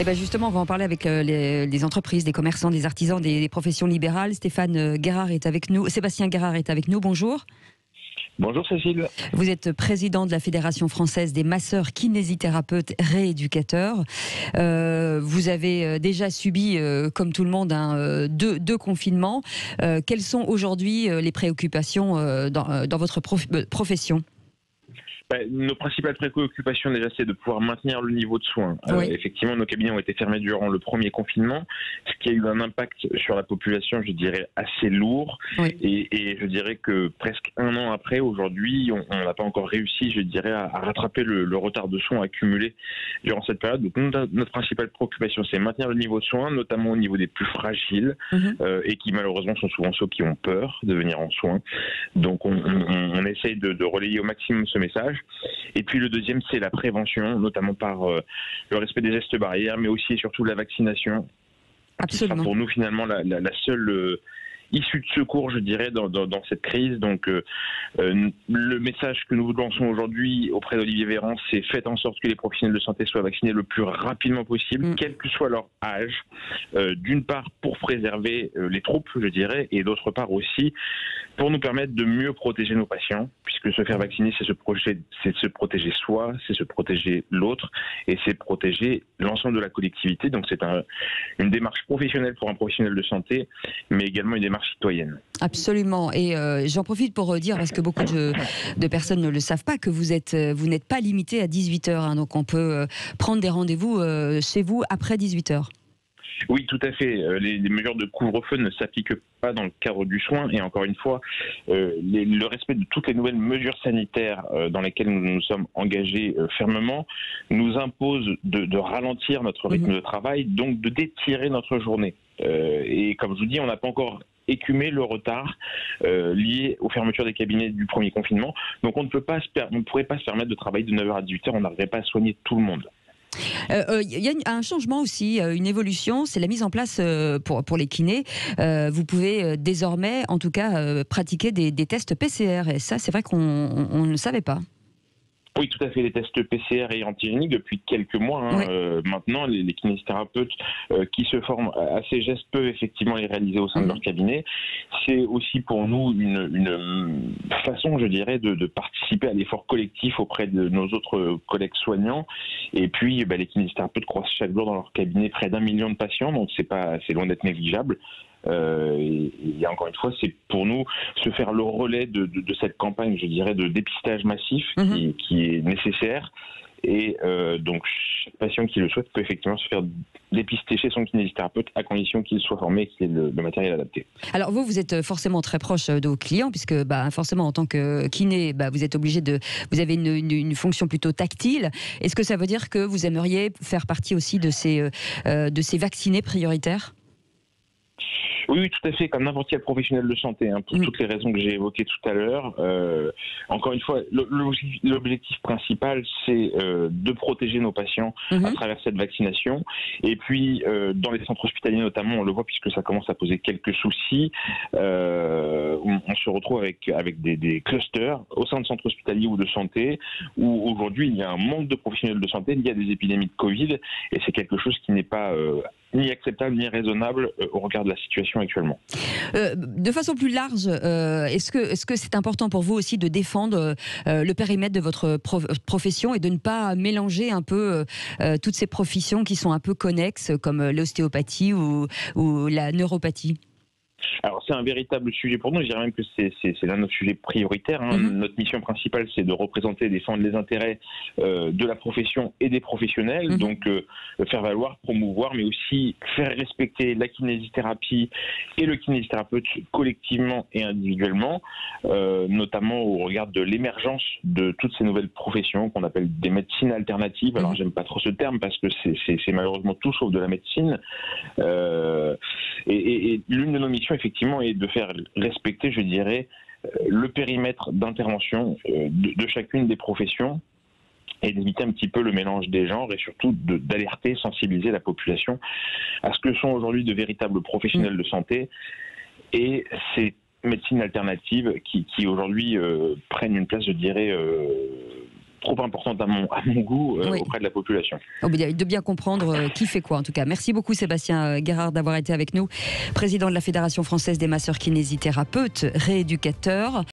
Et ben justement, on va en parler avec les entreprises, des commerçants, des artisans, des professions libérales. Stéphane Guérard est avec nous. Sébastien Guérard est avec nous. Bonjour. Bonjour Cécile. Vous êtes président de la Fédération française des masseurs, kinésithérapeutes, rééducateurs. Vous avez déjà subi, comme tout le monde, deux confinements. Quelles sont aujourd'hui les préoccupations dans votre profession ? Nos principales préoccupations déjà, c'est de pouvoir maintenir le niveau de soins. Oui. Effectivement, nos cabinets ont été fermés durant le premier confinement, ce qui a eu un impact sur la population, je dirais, assez lourd. Oui. Et je dirais que presque un an après, aujourd'hui, on n'a pas encore réussi, je dirais, à rattraper le retard de soins accumulé durant cette période. Donc, notre principale préoccupation, c'est maintenir le niveau de soins, notamment au niveau des plus fragiles, et qui malheureusement sont souvent ceux qui ont peur de venir en soins. Donc, on essaye de relayer au maximum ce message. Et puis le deuxième, c'est la prévention, notamment par le respect des gestes barrières, mais aussi et surtout la vaccination. Absolument. Qui sera pour nous finalement la seule issue de secours, je dirais, dans cette crise. Donc le message que nous lançons aujourd'hui auprès d'Olivier Véran, c'est faites en sorte que les professionnels de santé soient vaccinés le plus rapidement possible, quel que soit leur âge. D'une part pour préserver les troupes, je dirais, et d'autre part aussi pour nous permettre de mieux protéger nos patients, puisque se faire vacciner, c'est se protéger soi, c'est se protéger l'autre, et c'est protéger l'ensemble de la collectivité. Donc c'est une démarche professionnelle pour un professionnel de santé, mais également une démarche citoyenne. Absolument. Et j'en profite pour dire, parce que beaucoup de personnes ne le savent pas, que vous n'êtes pas limité à 18h. Donc on peut prendre des rendez-vous chez vous après 18h. Oui, tout à fait. Les mesures de couvre-feu ne s'appliquent pas dans le cadre du soin. Et encore une fois, le respect de toutes les nouvelles mesures sanitaires dans lesquelles nous nous sommes engagés fermement nous impose de ralentir notre rythme de travail, donc de d'étirer notre journée. Et comme je vous dis, on n'a pas encore écumé le retard lié aux fermetures des cabinets du premier confinement. Donc on ne pourrait pas se permettre de travailler de 9h à 18h, on n'arriverait pas à soigner tout le monde. Il y a un changement aussi, une évolution, c'est la mise en place pour les kinés. Vous pouvez désormais, en tout cas, pratiquer des tests PCR. Et ça, c'est vrai qu'on ne le savait pas. Oui, tout à fait. Les tests PCR et antigéniques depuis quelques mois. Maintenant, les kinésithérapeutes qui se forment à ces gestes peuvent effectivement les réaliser au sein de leur cabinet. C'est aussi pour nous une façon, je dirais, de participer à l'effort collectif auprès de nos autres collègues soignants. Et puis, les kinésithérapeutes croisent chaque jour dans leur cabinet près d'1 million de patients, donc c'est loin d'être négligeable. Et encore une fois, c'est pour nous se faire le relais de cette campagne, je dirais, de dépistage massif qui est nécessaire. Et donc, chaque patient qui le souhaite peut effectivement se faire dépister chez son kinésithérapeute à condition qu'il soit formé et qu'il ait le matériel adapté. Alors vous êtes forcément très proche de vos clients puisque forcément en tant que kiné, vous êtes obligé vous avez une fonction plutôt tactile. Est-ce que ça veut dire que vous aimeriez faire partie aussi de ces vaccinés prioritaires ? Oui, tout à fait, comme n'importe quel professionnel de santé, pour toutes les raisons que j'ai évoquées tout à l'heure. Encore une fois, l'objectif principal, c'est de protéger nos patients à travers cette vaccination. Et puis, dans les centres hospitaliers notamment, on le voit puisque ça commence à poser quelques soucis. On se retrouve avec des clusters au sein de centres hospitaliers ou de santé, où aujourd'hui, il y a un manque de professionnels de santé lié à des épidémies de Covid. Et c'est quelque chose qui n'est pas ni acceptable ni raisonnable au regard de la situation actuellement. De façon plus large, est-ce que c'est important pour vous aussi de défendre le périmètre de votre profession et de ne pas mélanger un peu toutes ces professions qui sont un peu connexes comme l'ostéopathie ou la neuropathie ? Alors c'est un véritable sujet pour nous, je dirais même que c'est l'un de nos sujets prioritaires. Notre mission principale, c'est de représenter et défendre les intérêts de la profession et des professionnels, donc faire valoir, promouvoir, mais aussi faire respecter la kinésithérapie et le kinésithérapeute collectivement et individuellement, notamment au regard de l'émergence de toutes ces nouvelles professions qu'on appelle des médecines alternatives. Alors j'aime pas trop ce terme parce que c'est malheureusement tout sauf de la médecine. Et l'une de nos missions, effectivement, est de faire respecter, je dirais, le périmètre d'intervention de chacune des professions et d'éviter un petit peu le mélange des genres et surtout d'alerter, sensibiliser la population à ce que sont aujourd'hui de véritables professionnels de santé et ces médecines alternatives qui aujourd'hui prennent une place, je dirais, trop importante à mon goût auprès de la population. De bien comprendre qui fait quoi en tout cas. Merci beaucoup Sébastien Guérard d'avoir été avec nous, président de la Fédération française des masseurs kinésithérapeutes, rééducateurs.